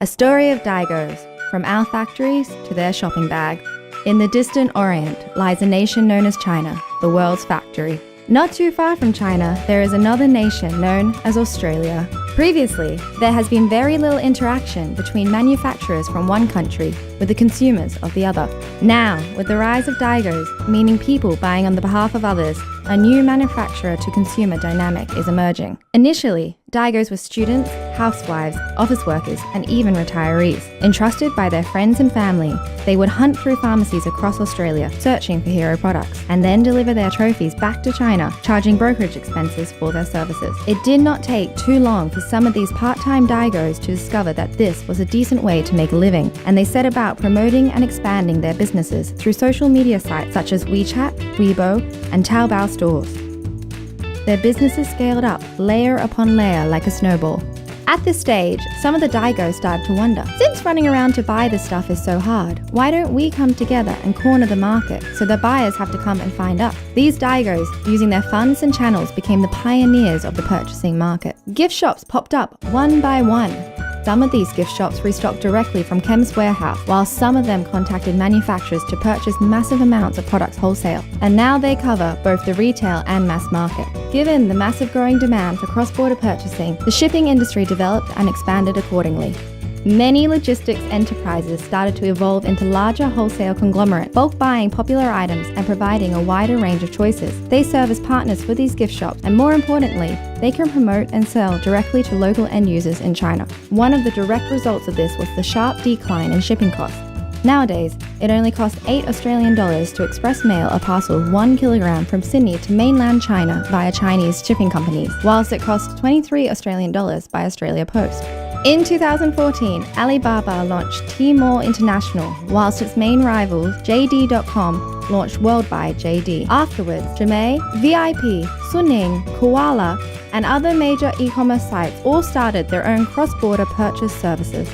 A story of Daigous, from our factories to their shopping bags. In the distant Orient lies a nation known as China, the world's factory. Not too far from China, there is another nation known as Australia. Previously, there has been very little interaction between manufacturers from one country with the consumers of the other. Now, with the rise of Daigous, meaning people buying on the behalf of others, a new manufacturer-to-consumer dynamic is emerging. Initially, Daigous were students, housewives, office workers, and even retirees. Entrusted by their friends and family, they would hunt through pharmacies across Australia, searching for hero products, and then deliver their trophies back to China, charging brokerage expenses for their services. It did not take too long for some of these part-time Daigous to discover that this was a decent way to make a living, and they set about promoting and expanding their businesses through social media sites such as WeChat, Weibo, and Taobao stores. Their businesses scaled up layer upon layer like a snowball. At this stage, some of the Daigous started to wonder, since running around to buy this stuff is so hard, why don't we come together and corner the market so the buyers have to come and find us? These Daigous, using their funds and channels, became the pioneers of the purchasing market. Gift shops popped up one by one. Some of these gift shops restocked directly from Chemist Warehouse, while some of them contacted manufacturers to purchase massive amounts of products wholesale. And now they cover both the retail and mass market. Given the massive growing demand for cross-border purchasing, the shipping industry developed and expanded accordingly. Many logistics enterprises started to evolve into larger wholesale conglomerates, bulk buying popular items and providing a wider range of choices. They serve as partners for these gift shops, and more importantly, they can promote and sell directly to local end users in China. One of the direct results of this was the sharp decline in shipping costs. Nowadays, it only costs $8 to express mail a parcel of 1 kilogram from Sydney to mainland China via Chinese shipping companies, whilst it costs $23 by Australia Post. In 2014, Alibaba launched Tmall International, whilst its main rivals, JD.com, launched World by JD. Afterwards, Jimei, VIP, Suning, Koala, and other major e-commerce sites all started their own cross-border purchase services.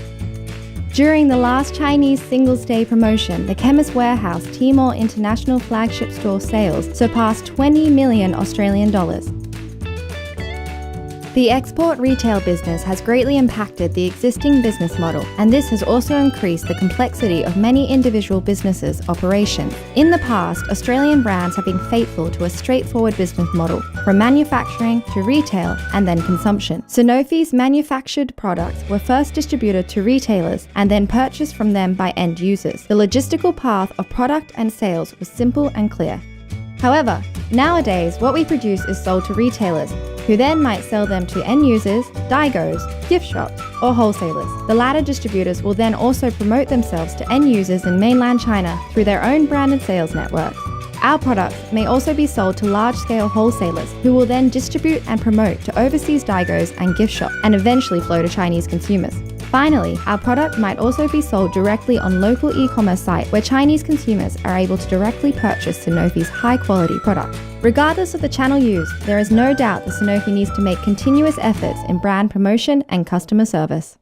During the last Chinese Singles Day promotion, the Chemist Warehouse Tmall International flagship store sales surpassed 20 million Australian dollars. The export retail business has greatly impacted the existing business model, and this has also increased the complexity of many individual businesses' operations. In the past, Australian brands have been faithful to a straightforward business model, from manufacturing to retail and then consumption. SANOFI's manufactured products were first distributed to retailers and then purchased from them by end users. The logistical path of product and sales was simple and clear. However, nowadays what we produce is sold to retailers, who then might sell them to end users, Daigous, gift shops, or wholesalers. The latter distributors will then also promote themselves to end users in mainland China through their own branded sales networks. Our products may also be sold to large-scale wholesalers, who will then distribute and promote to overseas Daigous and gift shops, and eventually flow to Chinese consumers. Finally, our product might also be sold directly on local e-commerce sites where Chinese consumers are able to directly purchase SANOFI's high-quality product. Regardless of the channel used, there is no doubt that SANOFI needs to make continuous efforts in brand promotion and customer service.